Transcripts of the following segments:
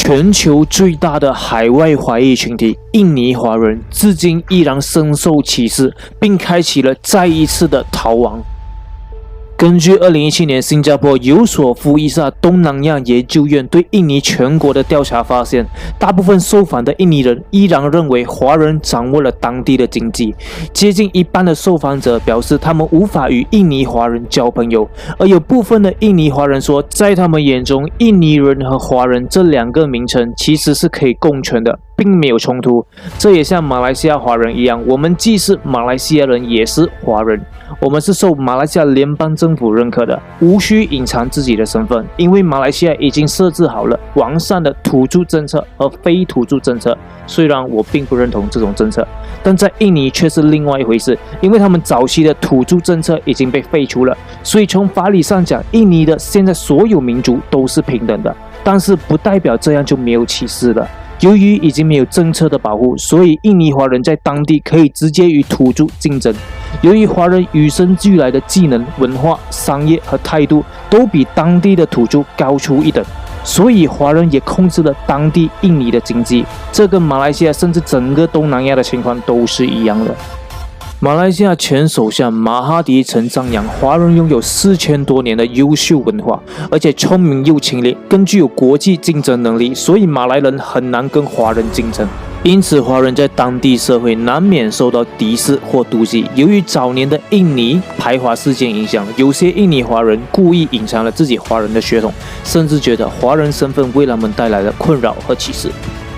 全球最大的海外华裔群体印尼华人，至今依然深受歧视，并开启了再一次的逃亡。根据2017年新加坡尤索夫伊萨东南亚研究院对印尼全国的调查发现，大部分受访的印尼人依然认为华人掌握了当地的经济，接近一半的受访者表示他们无法与印尼华人交朋友，而有部分的印尼华人说，在他们眼中，印尼人和华人这两个名称其实是可以共存的，并没有冲突。这也像马来西亚华人一样，我们既是马来西亚人，也是华人。我们是受马来西亚联邦政府认可的，无需隐藏自己的身份，因为马来西亚已经设置好了完善的土著政策和非土著政策。虽然我并不认同这种政策，但在印尼却是另外一回事，因为他们早期的土著政策已经被废除了，所以从法理上讲，印尼的现在所有民族都是平等的，但是不代表这样就没有歧视了。由于已经没有政策的保护，所以印尼华人在当地可以直接与土著竞争。由于华人与生俱来的技能、文化、商业和态度都比当地的土著高出一等，所以华人也控制了当地印尼的经济。这跟马来西亚甚至整个东南亚的情况都是一样的。马来西亚前首相马哈迪曾张扬，华人拥有4000多年的优秀文化，而且聪明又勤力，更具有国际竞争能力，所以马来人很难跟华人竞争。因此，华人在当地社会难免受到敌视或妒忌。由于早年的印尼排华事件影响，有些印尼华人故意隐藏了自己华人的血统，甚至觉得华人身份为他们带来了困扰和歧视。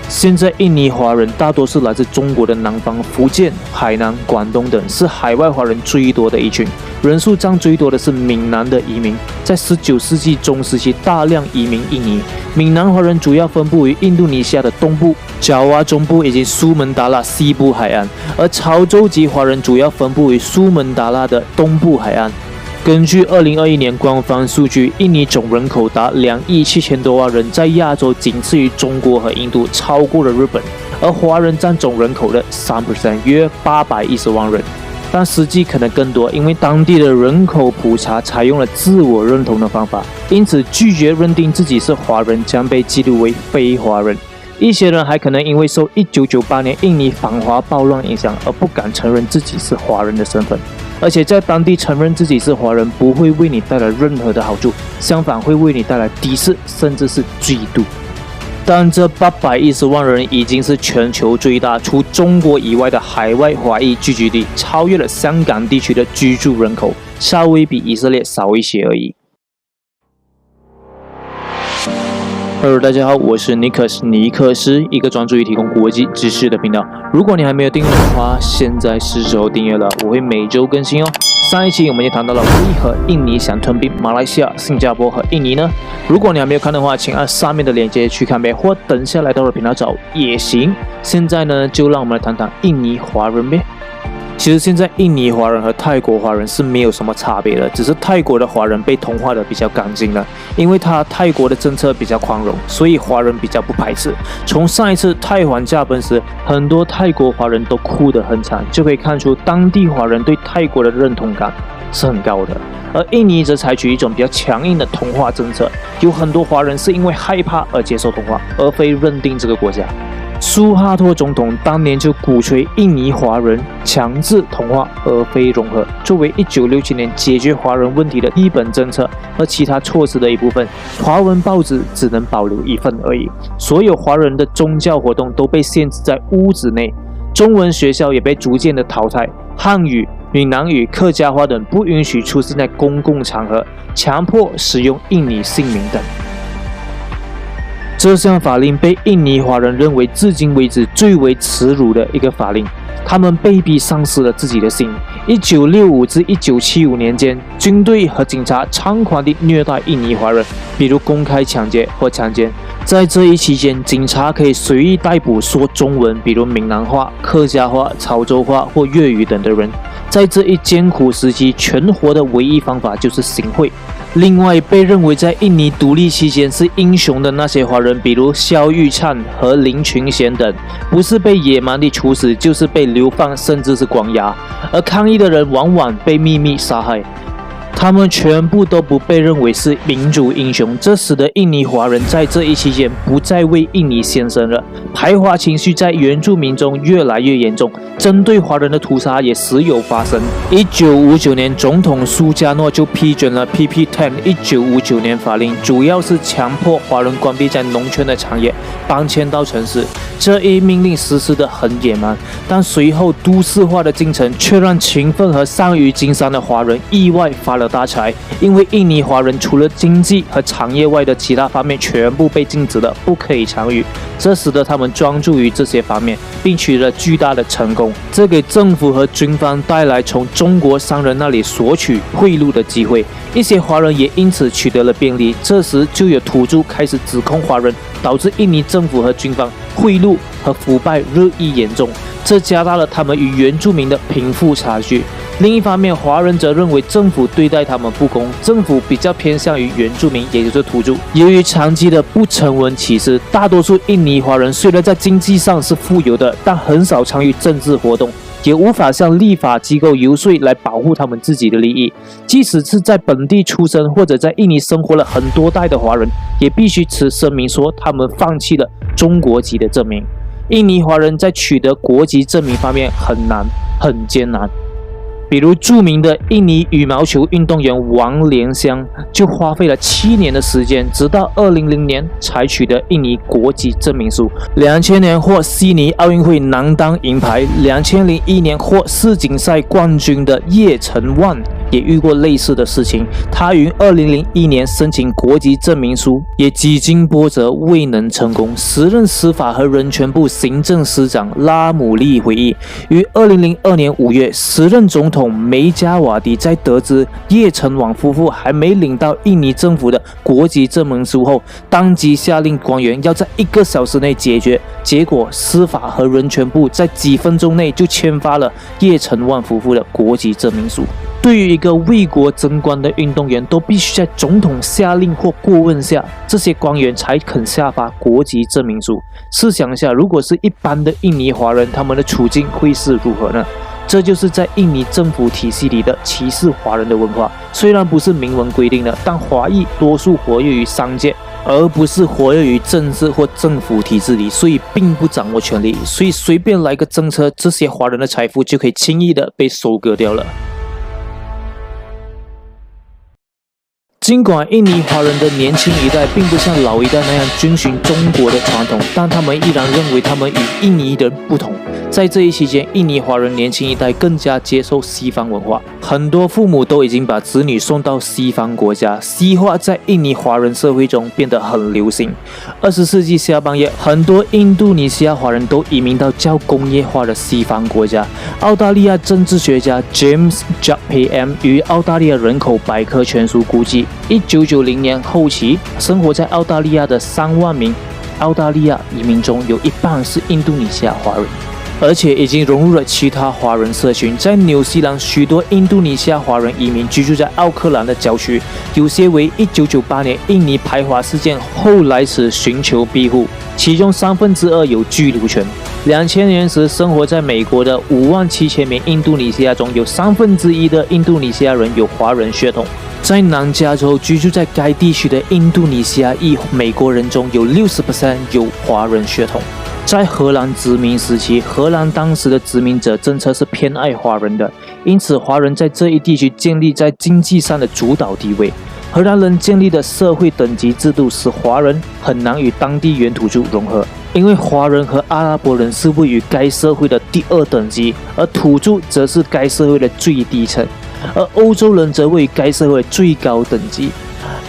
现在印尼华人大多是来自中国的南方、福建、海南、广东等，是海外华人最多的一群。人数占最多的是闽南的移民，在19世纪中时期大量移民印尼。闽南华人主要分布于印度尼西亚的东部、爪哇中部以及苏门答腊西部海岸，而潮州籍华人主要分布于苏门答腊的东部海岸。根据2021年官方数据，印尼总人口达2亿7000多万人，在亚洲仅次于中国和印度，超过了日本，而华人占总人口的3%，约810万人。但实际可能更多，因为当地的人口普查采用了自我认同的方法，因此拒绝认定自己是华人将被记录为非华人。一些人还可能因为受1998年印尼反华暴乱影响而不敢承认自己是华人的身份，而且在当地承认自己是华人不会为你带来任何的好处，相反会为你带来敌视甚至是嫉妒。但这810万人已经是全球最大除中国以外的海外华裔聚居地，超越了香港地区的居住人口，稍微比以色列少一些而已。Hello， 大家好，我是尼克斯，一个专注于提供国际知识的频道。如果你还没有订阅的话，现在是时候订阅了，我会每周更新哦。上一期我们也谈到了为何印尼想吞并马来西亚、新加坡和印尼呢？如果你还没有看的话，请按上面的链接去看呗，或等下来到我的频道找也行。现在呢，就让我们来谈谈印尼华人呗。其实现在印尼华人和泰国华人是没有什么差别的，只是泰国的华人被同化的比较干净了，因为泰国的政策比较宽容，所以华人比较不排斥。从上一次泰皇驾崩时，很多泰国华人都哭得很惨，就可以看出当地华人对泰国的认同感是很高的。而印尼则采取一种比较强硬的同化政策，有很多华人是因为害怕而接受同化，而非认定这个国家。苏哈托总统当年就鼓吹印尼华人强制同化而非融合，作为1967年解决华人问题的一本政策和其他措施的一部分。华文报纸只能保留1份而已，所有华人的宗教活动都被限制在屋子内，中文学校也被逐渐的淘汰，汉语、闽南语、客家话等不允许出现在公共场合，强迫使用印尼姓名等。这项法令被印尼华人认为至今为止最为耻辱的一个法令，他们被逼丧失了自己的姓。1965至1975年间，军队和警察猖狂地虐待印尼华人，比如公开抢劫或强奸。在这一期间，警察可以随意逮捕说中文，比如闽南话、客家话、潮州话或粤语等的人。在这一艰苦时期，存活的唯一方法就是行贿。另外，被认为在印尼独立期间是英雄的那些华人，比如萧玉灿和林群贤等，不是被野蛮地处死，就是被流放，甚至是关押。而抗议的人往往被秘密杀害。他们全部都不被认为是民族英雄，这使得印尼华人在这一期间不再为印尼献身了。排华情绪在原住民中越来越严重，针对华人的屠杀也时有发生。1959年，总统苏加诺就批准了 PP10 1959年法令，主要是强迫华人关闭在农村的产业，搬迁到城市。这一命令实施得很野蛮，但随后都市化的进程却让勤奋和善于经商的华人意外发了大财。因为印尼华人除了经济和产业外的其他方面全部被禁止了，不可以参与，这使得他们专注于这些方面，并取得了巨大的成功。这给政府和军方带来从中国商人那里索取贿赂的机会，一些华人也因此取得了便利。这时就有土著开始指控华人，导致印尼政府和军方贿赂和腐败日益严重，这加大了他们与原住民的贫富差距。另一方面，华人则认为政府对待他们不公，政府比较偏向于原住民，也就是土著。由于长期的不成文歧视，大多数印尼华人虽然在经济上是富有的，但很少参与政治活动，也无法向立法机构游说来保护他们自己的利益。即使是在本地出生或者在印尼生活了很多代的华人，也必须持声明说他们放弃了中国籍的证明。印尼华人在取得国籍证明方面很艰难。比如著名的印尼羽毛球运动员王莲香就花费了7年的时间，直到2000年才取得印尼国籍证明书。2000年获悉尼奥运会男单银牌，2001年获世锦赛冠军的叶成万也遇过类似的事情，他于2001年申请国籍证明书，也几经波折未能成功。时任司法和人权部行政司长拉姆利回忆，于2002年5月，时任总统梅加瓦迪在得知叶成网夫妇还没领到印尼政府的国籍证明书后，当即下令官员要在1个小时内解决。结果司法和人权部在几分钟内就签发了叶成万夫妇的国籍证明书。对于一个为国争光的运动员，都必须在总统下令或过问下，这些官员才肯下发国籍证明书。试想一下，如果是一般的印尼华人，他们的处境会是如何呢？这就是在印尼政府体系里的歧视华人的文化。虽然不是明文规定的，但华裔多数活跃于商界，而不是活跃于政治或政府体制里，所以并不掌握权力。所以随便来个政策，这些华人的财富就可以轻易的被收割掉了。尽管印尼华人的年轻一代并不像老一代那样遵循中国的传统，但他们依然认为他们与印尼人不同。在这一期间，印尼华人年轻一代更加接受西方文化，很多父母都已经把子女送到西方国家，西化在印尼华人社会中变得很流行。20世纪下半叶，很多印度尼西亚华人都移民到较工业化的西方国家。澳大利亚政治学家 James J.P.M. 于澳大利亚人口百科全书估计，1990年后期，生活在澳大利亚的3万名澳大利亚移民中，有一半是印度尼西亚华人，而且已经融入了其他华人社群。在纽西兰，许多印度尼西亚华人移民居住在奥克兰的郊区，有些为1998年印尼排华事件后来此寻求庇护，其中2/3有居留权。2000年时，生活在美国的57000名印度尼西亚中，有1/3的印度尼西亚人有华人血统。在南加州居住在该地区的印度尼西亚裔美国人中，有60% 有华人血统。在荷兰殖民时期，荷兰当时的殖民者政策是偏爱华人的，因此华人在这一地区建立在经济上的主导地位。荷兰人建立的社会等级制度使华人很难与当地原土著融合，因为华人和阿拉伯人是位于该社会的第2等级，而土著则是该社会的最低层，而欧洲人则位于该社会最高等级。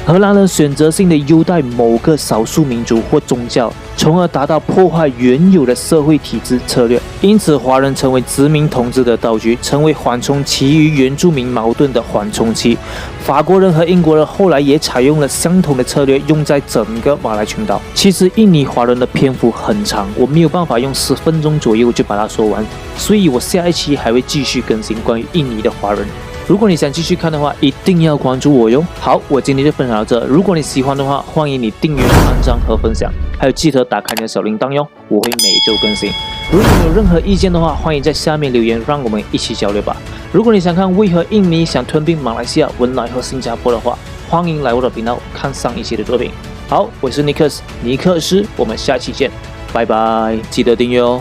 荷兰人选择性的优待某个少数民族或宗教，从而达到破坏原有的社会体制策略。因此，华人成为殖民统治的道具，成为缓冲其余原住民矛盾的缓冲期。法国人和英国人后来也采用了相同的策略，用在整个马来群岛。其实，印尼华人的篇幅很长，我没有办法用10分钟左右就把它说完，所以我下一期还会继续更新关于印尼的华人。如果你想继续看的话，一定要关注我哟。好，我今天就分享到这。如果你喜欢的话，欢迎你订阅、按赞和分享，还有记得打开你的小铃铛哟，我会每周更新。如果你有任何意见的话，欢迎在下面留言，让我们一起交流吧。如果你想看为何印尼想吞并马来西亚、文莱和新加坡的话，欢迎来我的频道看上一期的作品。好，我是尼克斯，尼克斯，我们下期见，拜拜，记得订阅哦。